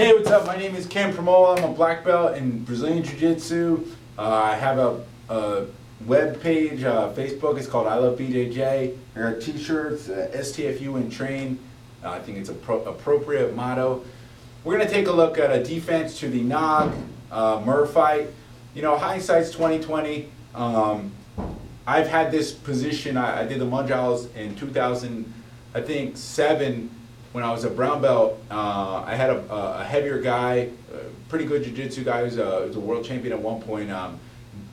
Hey, what's up? My name is Cam Pramola. I'm a black belt in Brazilian Jiu-Jitsu. I have a web page, Facebook. It's called I Love BJJ. I got t-shirts, STFU and train. I think it's an appropriate motto. We're going to take a look at a defense to the Mir fight. You know, hindsight's 2020. I've had this position. I did the Mundials in 2007. When I was a brown belt, I had a heavier guy, pretty good jiu-jitsu guy, who was a world champion at one point,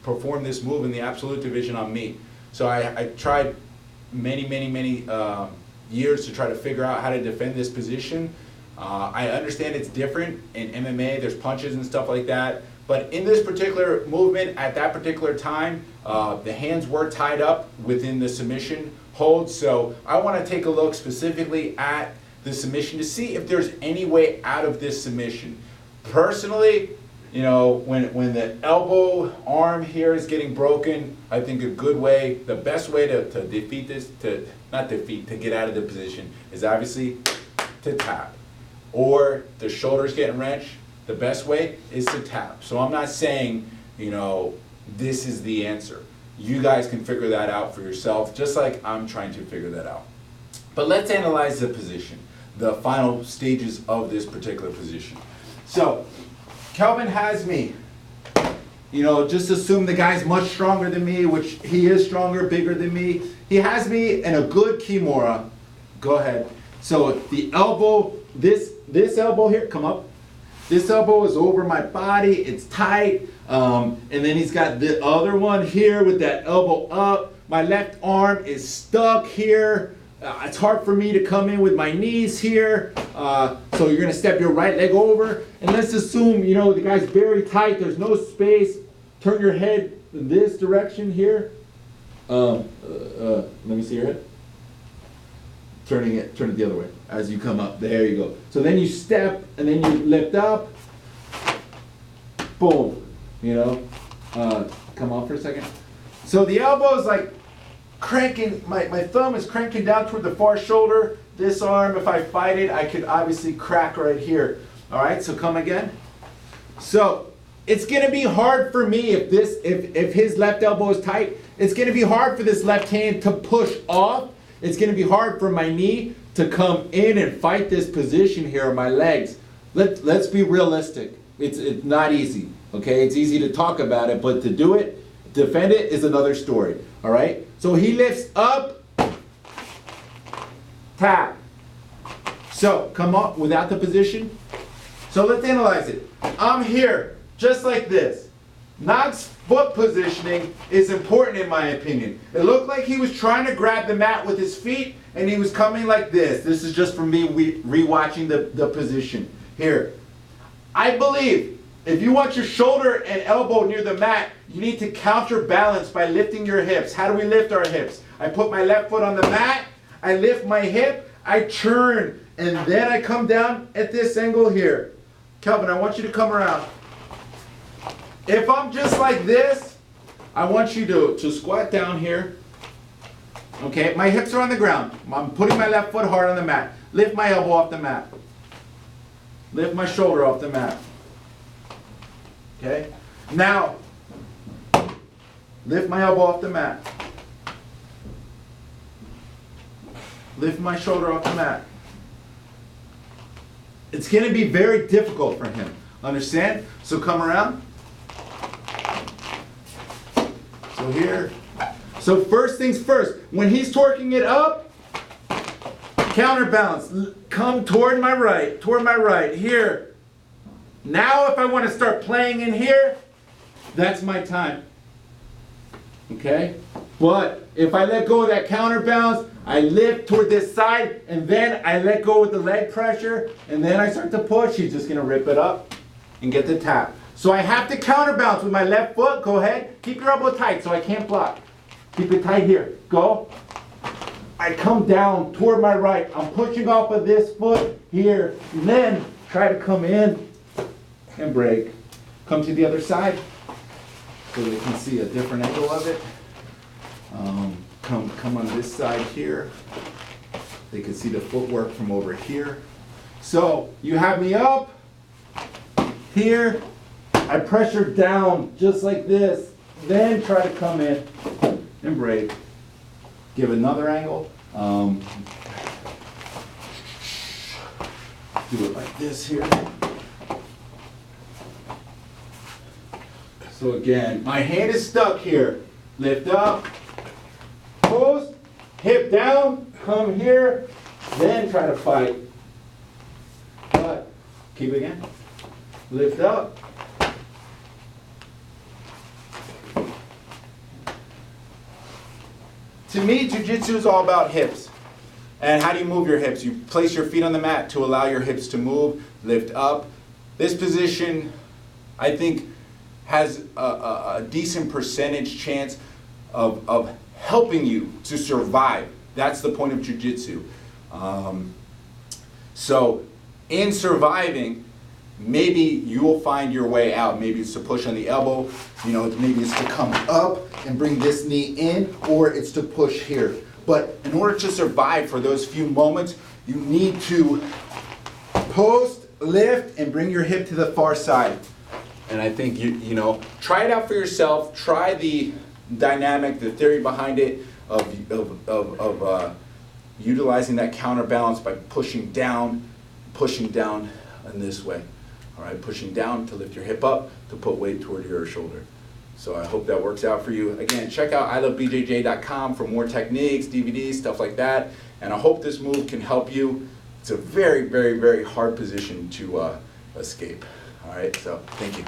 performed this move in the absolute division on me. So I tried many years to try to figure out how to defend this position. I understand it's different in MMA, there's punches and stuff like that, but in this particular movement, at that particular time, the hands were tied up within the submission hold, so I want to take a look specifically at the submission to see if there's any way out of this submission. Personally, you know, when the elbow arm here is getting broken, I think a good way, the best way to defeat this, to get out of the position is obviously to tap. Or the shoulder's getting wrenched, the best way is to tap. So I'm not saying, you know, this is the answer. You guys can figure that out for yourself, just like I'm trying to figure that out. But let's analyze the position, the final stages of this particular position. So, Kelvin has me, you know, just assume the guy's much stronger than me, which he is stronger, bigger than me. He has me in a good Kimura. Go ahead. So the elbow, this elbow here, come up. This elbow is over my body, it's tight. And then he's got the other one here with that elbow up. My left arm is stuck here. It's hard for me to come in with my knees here. So you're gonna step your right leg over. And let's assume, you know, the guy's very tight, there's no space. Turn your head in this direction here. Let me see your head. Turn it the other way as you come up. There you go. So then you step and then you lift up. Boom. You know, come off for a second. So the elbow is like cranking, my thumb is cranking down toward the far shoulder. This arm, if I fight it, I could obviously crack right here. All right, so come again. So it's gonna be hard for me if his left elbow is tight. It's gonna be hard for this left hand to push off. It's gonna be hard for my knee to come in and fight this position here on my legs. Let's be realistic. It's not easy, okay? It's easy to talk about it, but to do it, defend it is another story, all right? So he lifts up, tap. So come up without the position. So let's analyze it. I'm here, just like this. Nog's foot positioning is important in my opinion. It looked like he was trying to grab the mat with his feet and he was coming like this. This is just from me re-watching the position. Here. I believe if you want your shoulder and elbow near the mat, you need to counterbalance by lifting your hips. How do we lift our hips? I put my left foot on the mat, I lift my hip, I turn, and then I come down at this angle here. Kelvin, I want you to come around. If I'm just like this, I want you to squat down here. Okay, my hips are on the ground. I'm putting my left foot hard on the mat. Lift my elbow off the mat. Lift my shoulder off the mat. Okay, now, lift my elbow off the mat. Lift my shoulder off the mat. It's going to be very difficult for him. Understand? So come around. So here. So first things first. When he's torquing it up, counterbalance. Come toward my right. Here. Now if I want to start playing in here, that's my time. Okay? But if I let go of that counterbalance, I lift toward this side, and then I let go with the leg pressure, and then I start to push. He's just going to rip it up and get the tap. So I have to counterbalance with my left foot. Go ahead. Keep your elbow tight so I can't block. Keep it tight here. Go. I come down toward my right. I'm pushing off of this foot here, and then try to come in and break. Come to the other side so they can see a different angle of it. Come on this side here. They can see the footwork from over here. So you have me up, Here, I pressure down just like this, then try to come in and break. Give another angle. Do it like this here. So again, my hand is stuck here. Lift up, post, hip down, come here, then try to fight. But keep it again. Lift up. To me, jiu-jitsu is all about hips. And how do you move your hips? You place your feet on the mat to allow your hips to move, lift up. This position, I think, has a decent percentage chance of helping you to survive. That's the point of jiu-jitsu. So in surviving, maybe you will find your way out. Maybe it's to push on the elbow, maybe it's to come up and bring this knee in, or it's to push here. But in order to survive for those few moments, you need to post, lift, and bring your hip to the far side. And I think try it out for yourself. Try the dynamic, the theory behind it of utilizing that counterbalance by pushing down in this way. All right, pushing down to lift your hip up to put weight toward your shoulder. So I hope that works out for you. Again, check out ilovebjj.com for more techniques, DVDs, stuff like that. And I hope this move can help you. It's a very, very, very hard position to escape. All right, so thank you.